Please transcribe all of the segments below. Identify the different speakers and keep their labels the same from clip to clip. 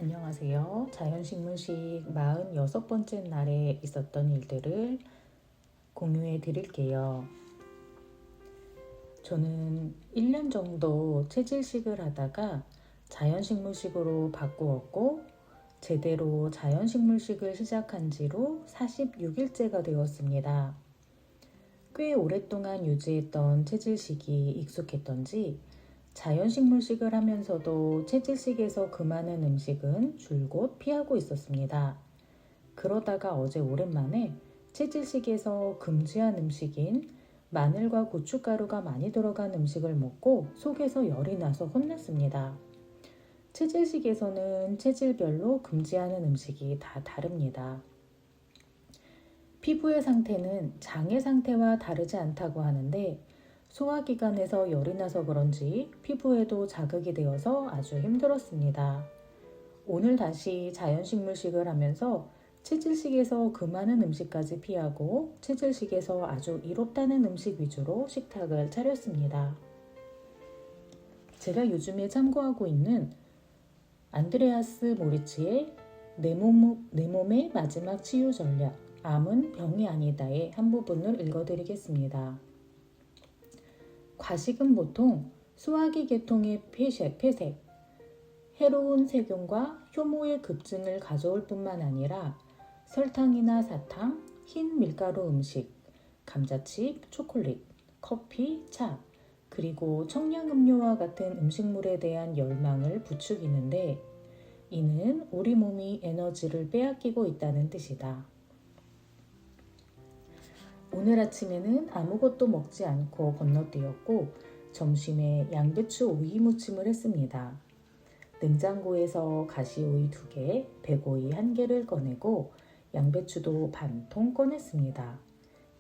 Speaker 1: 안녕하세요. 자연식물식 46번째 날에 있었던 일들을 공유해 드릴게요. 저는 1년 정도 체질식을 하다가 자연식물식으로 바꾸었고 제대로 자연식물식을 시작한 지로 46일째가 되었습니다. 꽤 오랫동안 유지했던 체질식이 익숙했던지 자연식물식을 하면서도 체질식에서 금하는 음식은 줄곧 피하고 있었습니다. 그러다가 어제 오랜만에 체질식에서 금지한 음식인 마늘과 고춧가루가 많이 들어간 음식을 먹고 속에서 열이 나서 혼났습니다. 체질식에서는 체질별로 금지하는 음식이 다 다릅니다. 피부의 상태는 장의 상태와 다르지 않다고 하는데 소화기관에서 열이 나서 그런지 피부에도 자극이 되어서 아주 힘들었습니다. 오늘 다시 자연식물식을 하면서 체질식에서 금하는 음식까지 피하고 체질식에서 아주 이롭다는 음식 위주로 식탁을 차렸습니다. 제가 요즘에 참고하고 있는 안드레아스 모리츠의 내 몸의 마지막 치유 전략, 암은 병이 아니다의 한 부분을 읽어드리겠습니다. 과식은 보통 소화기 계통의 폐색, 해로운 세균과 효모의 급증을 가져올 뿐만 아니라 설탕이나 사탕, 흰 밀가루 음식, 감자칩, 초콜릿, 커피, 차, 그리고 청량음료와 같은 음식물에 대한 열망을 부추기는데 이는 우리 몸이 에너지를 빼앗기고 있다는 뜻이다. 오늘 아침에는 아무것도 먹지 않고 건너뛰었고 점심에 양배추 오이 무침을 했습니다. 냉장고에서 가시오이 2개, 백오이 1개를 꺼내고 양배추도 반통 꺼냈습니다.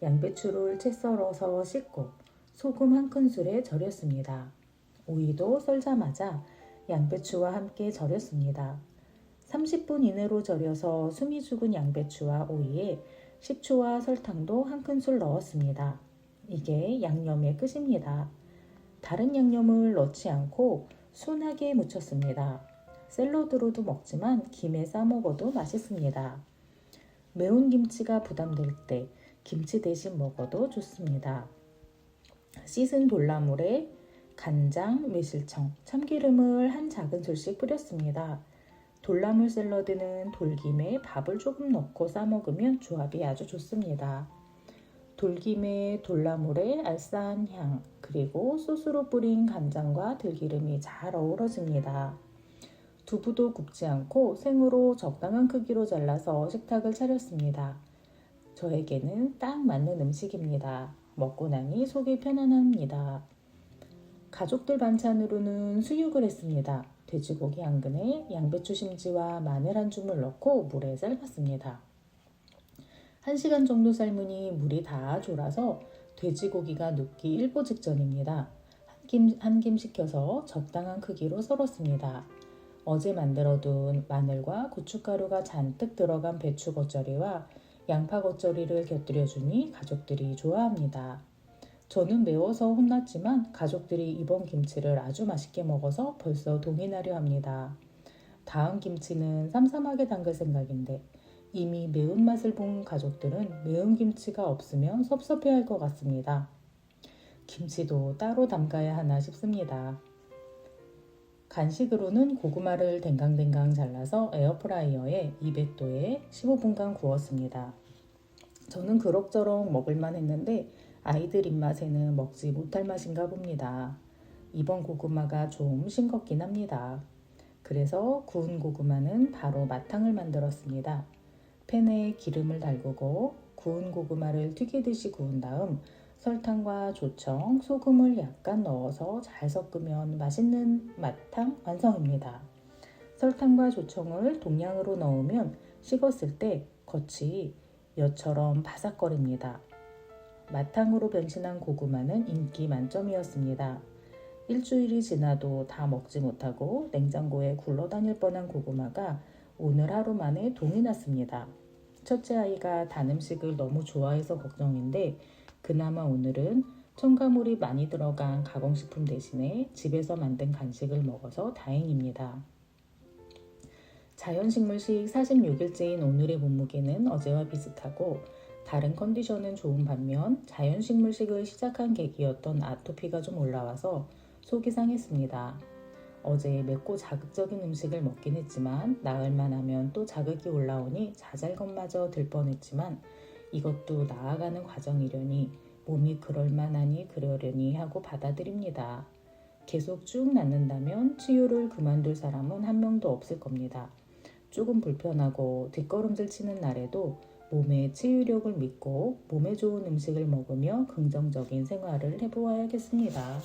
Speaker 1: 양배추를 채 썰어서 씻고 소금 1큰술에 절였습니다. 오이도 썰자마자 양배추와 함께 절였습니다. 30분 이내로 절여서 숨이 죽은 양배추와 오이에 식초와 설탕도 1큰술 넣었습니다. 이게 양념의 끝입니다. 다른 양념을 넣지 않고 순하게 무쳤습니다. 샐러드로도 먹지만 김에 싸 먹어도 맛있습니다. 매운 김치가 부담될 때 김치 대신 먹어도 좋습니다. 씻은 돌나물에 간장, 매실청, 참기름을 한 작은술씩 뿌렸습니다. 돌나물 샐러드는 돌김에 밥을 조금 넣고 싸 먹으면 조합이 아주 좋습니다. 돌김에 돌나물의 알싸한 향, 그리고 소스로 뿌린 간장과 들기름이 잘 어우러집니다. 두부도 굽지 않고 생으로 적당한 크기로 잘라서 식탁을 차렸습니다. 저에게는 딱 맞는 음식입니다. 먹고 나니 속이 편안합니다. 가족들 반찬으로는 수육을 했습니다. 돼지고기 1근에 양배추 심지와 마늘 1줌을 넣고 물에 삶았습니다. 1시간 정도 삶으니 물이 다 졸아서 돼지고기가 눕기 일보 직전입니다. 한 김 식혀서 적당한 크기로 썰었습니다. 어제 만들어둔 마늘과 고춧가루가 잔뜩 들어간 배추 겉절이와 양파 겉절이를 곁들여주니 가족들이 좋아합니다. 저는 매워서 혼났지만 가족들이 이번 김치를 아주 맛있게 먹어서 벌써 동의하려 합니다. 다음 김치는 쌈쌈하게 담글 생각인데 이미 매운맛을 본 가족들은 매운 김치가 없으면 섭섭해할 것 같습니다. 김치도 따로 담가야 하나 싶습니다. 간식으로는 고구마를 댕강댕강 잘라서 에어프라이어에 200도에 15분간 구웠습니다. 저는 그럭저럭 먹을만 했는데 아이들 입맛에는 먹지 못할 맛인가 봅니다. 이번 고구마가 좀 싱겁긴 합니다. 그래서 구운 고구마는 바로 마탕을 만들었습니다. 팬에 기름을 달구고 구운 고구마를 튀기듯이 구운 다음 설탕과 조청, 소금을 약간 넣어서 잘 섞으면 맛있는 마탕 완성입니다. 설탕과 조청을 동량으로 넣으면 식었을 때 겉이 엿처럼 바삭거립니다. 마탕으로 변신한 고구마는 인기 만점이었습니다. 일주일이 지나도 다 먹지 못하고 냉장고에 굴러다닐 뻔한 고구마가 오늘 하루 만에 동이 났습니다. 첫째 아이가 단 음식을 너무 좋아해서 걱정인데 그나마 오늘은 첨가물이 많이 들어간 가공식품 대신에 집에서 만든 간식을 먹어서 다행입니다. 자연식물식 46일째인 오늘의 몸무게는 어제와 비슷하고 다른 컨디션은 좋은 반면 자연식물식을 시작한 계기였던 아토피가 좀 올라와서 속이 상했습니다. 어제 맵고 자극적인 음식을 먹긴 했지만 나흘만 하면 또 자극이 올라오니 자잘것마저 들 뻔했지만 이것도 나아가는 과정이려니 몸이 그럴만하니 그러려니 하고 받아들입니다. 계속 쭉 낫는다면 치유를 그만둘 사람은 한 명도 없을 겁니다. 조금 불편하고 뒷걸음질 치는 날에도 몸의 치유력을 믿고 몸에 좋은 음식을 먹으며 긍정적인 생활을 해보아야겠습니다.